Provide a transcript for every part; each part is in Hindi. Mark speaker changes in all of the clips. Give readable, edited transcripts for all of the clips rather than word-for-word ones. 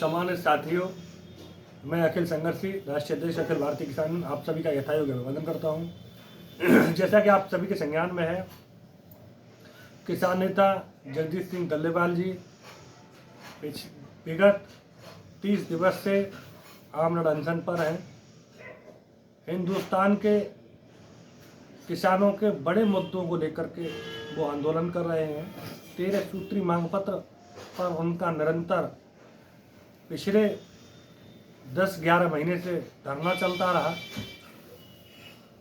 Speaker 1: सम्मानित साथियों, मैं अखिल संघर्षी राष्ट्रीय अध्यक्ष अखिल भारतीय किसान आप सभी का यथायोग्य अभिवादन करता हूं। जैसा कि आप सभी के संज्ञान में है, किसान नेता जगदीश सिंह डल्लेवाल जी विगत 30 दिवस से आमरण अनशन पर हैं। हिंदुस्तान के किसानों के बड़े मुद्दों को लेकर के वो आंदोलन कर रहे हैं। 13 सूत्री मांग पत्र पर उनका निरंतर पिछले 10-11 महीने से धरना चलता रहा।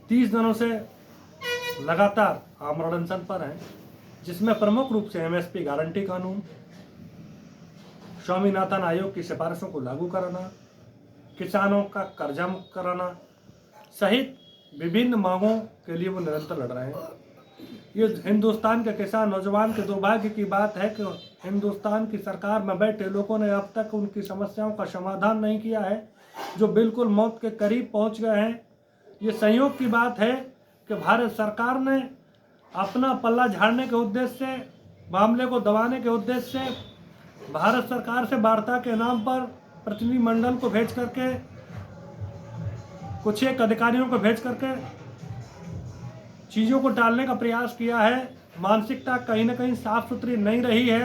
Speaker 1: 30 दिनों से लगातार आमरण अनशन पर हैं, जिसमें प्रमुख रूप से एमएसपी गारंटी कानून, स्वामीनाथन आयोग की सिफारिशों को लागू कराना, किसानों का कर्जा मुक्त कराना सहित विभिन्न मांगों के लिए वो निरंतर लड़ रहे हैं। ये हिंदुस्तान के किसान नौजवान के दुर्भाग्य की बात है कि हिंदुस्तान की सरकार में बैठे लोगों ने अब तक उनकी समस्याओं का समाधान नहीं किया है, जो बिल्कुल मौत के करीब पहुंच गए हैं। ये संयोग की बात है कि भारत सरकार ने अपना पल्ला झाड़ने के उद्देश्य से, मामले को दबाने के उद्देश्य से भारत सरकार से वार्ता के नाम पर प्रतिनिधिमंडल को भेज करके, कुछ एक अधिकारियों को भेज करके चीज़ों को टालने का प्रयास किया है। मानसिकता कहीं ना कहीं साफ सुथरी नहीं रही है।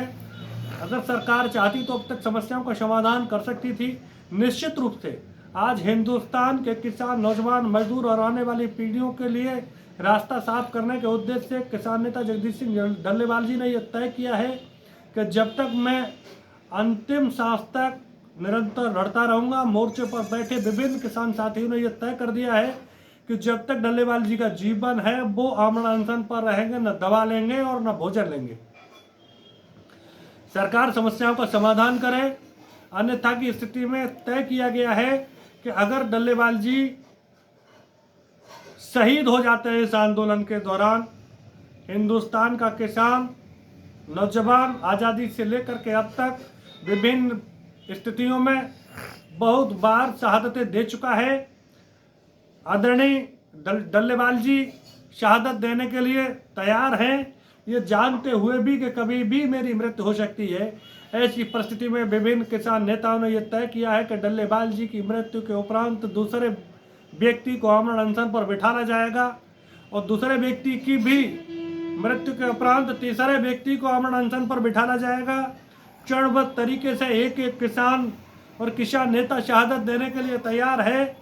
Speaker 1: अगर सरकार चाहती तो अब तक समस्याओं का समाधान कर सकती थी। निश्चित रूप से आज हिंदुस्तान के किसान, नौजवान, मजदूर और आने वाली पीढ़ियों के लिए रास्ता साफ करने के उद्देश्य से किसान नेता जगदीश सिंह डल्लेवाल जी ने यह तय किया है कि जब तक मैं अंतिम सांस तक निरंतर लड़ता रहूंगा। मोर्चे पर बैठे विभिन्न किसान साथियों ने यह तय कर दिया है कि जब तक डल्लेवाल जी का जीवन है वो आमरण अनशन पर रहेंगे, न दवा लेंगे और न भोजन लेंगे। सरकार समस्याओं का समाधान करे, अन्यथा की स्थिति में तय किया गया है कि अगर डल्लेवाल जी शहीद हो जाते हैं इस आंदोलन के दौरान, हिंदुस्तान का किसान नौजवान आज़ादी से लेकर के अब तक विभिन्न स्थितियों में बहुत बार शहादतें दे चुका है। आदरणीय डल्लेवाल जी शहादत देने के लिए तैयार हैं, ये जानते हुए भी कि कभी भी मेरी मृत्यु हो सकती है। ऐसी परिस्थिति में विभिन्न किसान नेताओं ने यह तय किया है कि डल्लेवाल जी की मृत्यु के उपरांत दूसरे व्यक्ति को आमरण अनशन पर बिठाना जाएगा और दूसरे व्यक्ति की भी मृत्यु के उपरांत तीसरे व्यक्ति को आमरण अनशन पर बिठाना जाएगा। चरणबद्ध तरीके से एक एक किसान और किसान नेता शहादत देने के लिए तैयार है,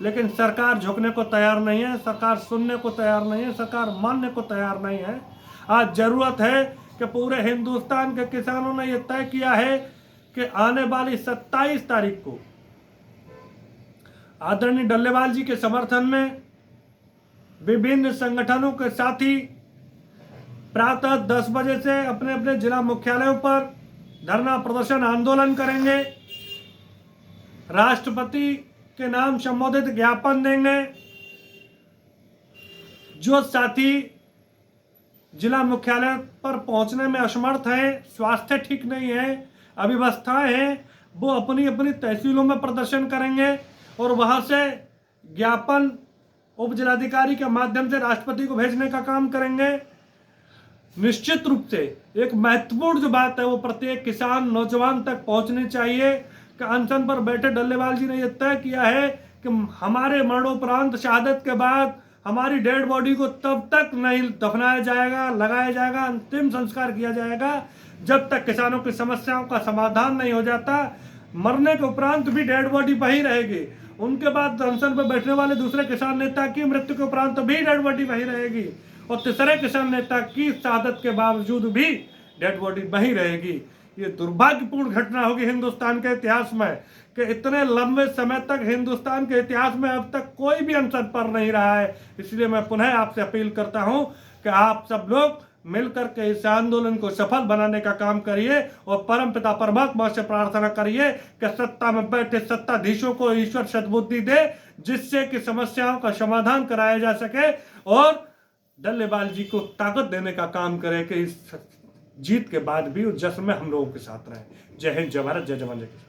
Speaker 1: लेकिन सरकार झुकने को तैयार नहीं है, सरकार सुनने को तैयार नहीं है, सरकार मानने को तैयार नहीं है। आज जरूरत है कि पूरे हिंदुस्तान के किसानों ने यह तय किया है कि आने वाली 27 तारीख को आदरणीय डल्लेवाल जी के समर्थन में विभिन्न संगठनों के साथी प्रातः 10 बजे से अपने अपने जिला मुख्यालयों पर धरना प्रदर्शन आंदोलन करेंगे। राष्ट्रपति के नाम संबोधित ज्ञापन देंगे। जो साथी जिला मुख्यालय पर पहुंचने में असमर्थ हैं, स्वास्थ्य ठीक नहीं है, अव्यवस्थाएं हैं, वो अपनी अपनी तहसीलों में प्रदर्शन करेंगे और वहां से ज्ञापन उप जिलाधिकारी के माध्यम से राष्ट्रपति को भेजने का काम करेंगे। निश्चित रूप से एक महत्वपूर्ण जो बात है वो प्रत्येक किसान, नौजवान तक पहुंचनी चाहिए कि अनशन पर बैठे डल्लेवाल जी ने यह तय किया है कि हमारे मरणोपरांत, शहादत के बाद हमारी डेड बॉडी को तब तक नहीं दफनाया जाएगा, लगाया जाएगा, अंतिम संस्कार किया जाएगा जब तक किसानों की समस्याओं का समाधान नहीं हो जाता। मरने के उपरांत भी डेड बॉडी वही रहेगी। उनके बाद अनशन पर बैठने वाले दूसरे किसान नेता की मृत्यु के उपरांत भी डेड बॉडी वही रहेगी और तीसरे किसान नेता की शहादत के बावजूद भी डेड बॉडी वही रहेगी। ये दुर्भाग्यपूर्ण घटना होगी हिंदुस्तान के इतिहास में कि इतने लंबे समय तक हिंदुस्तान के इतिहास में अब तक कोई भी अनशन पर नहीं रहा है। इसलिए मैं पुनः आपसे अपील करता हूं कि आप सब लोग मिलकर के इस आंदोलन को सफल बनाने का काम करिए और परमपिता परमात्मा से प्रार्थना करिए कि सत्ता में बैठे सत्ताधीशों को ईश्वर सद्बुद्धि दे, जिससे कि समस्याओं का समाधान कराया जा सके और डल्लेवाल जी को ताकत देने का काम करे कि इस जीत के बाद भी उस जश्न में हम लोगों के साथ रहे। जय हिंद, जय भारत, जय जवान, जय किसान।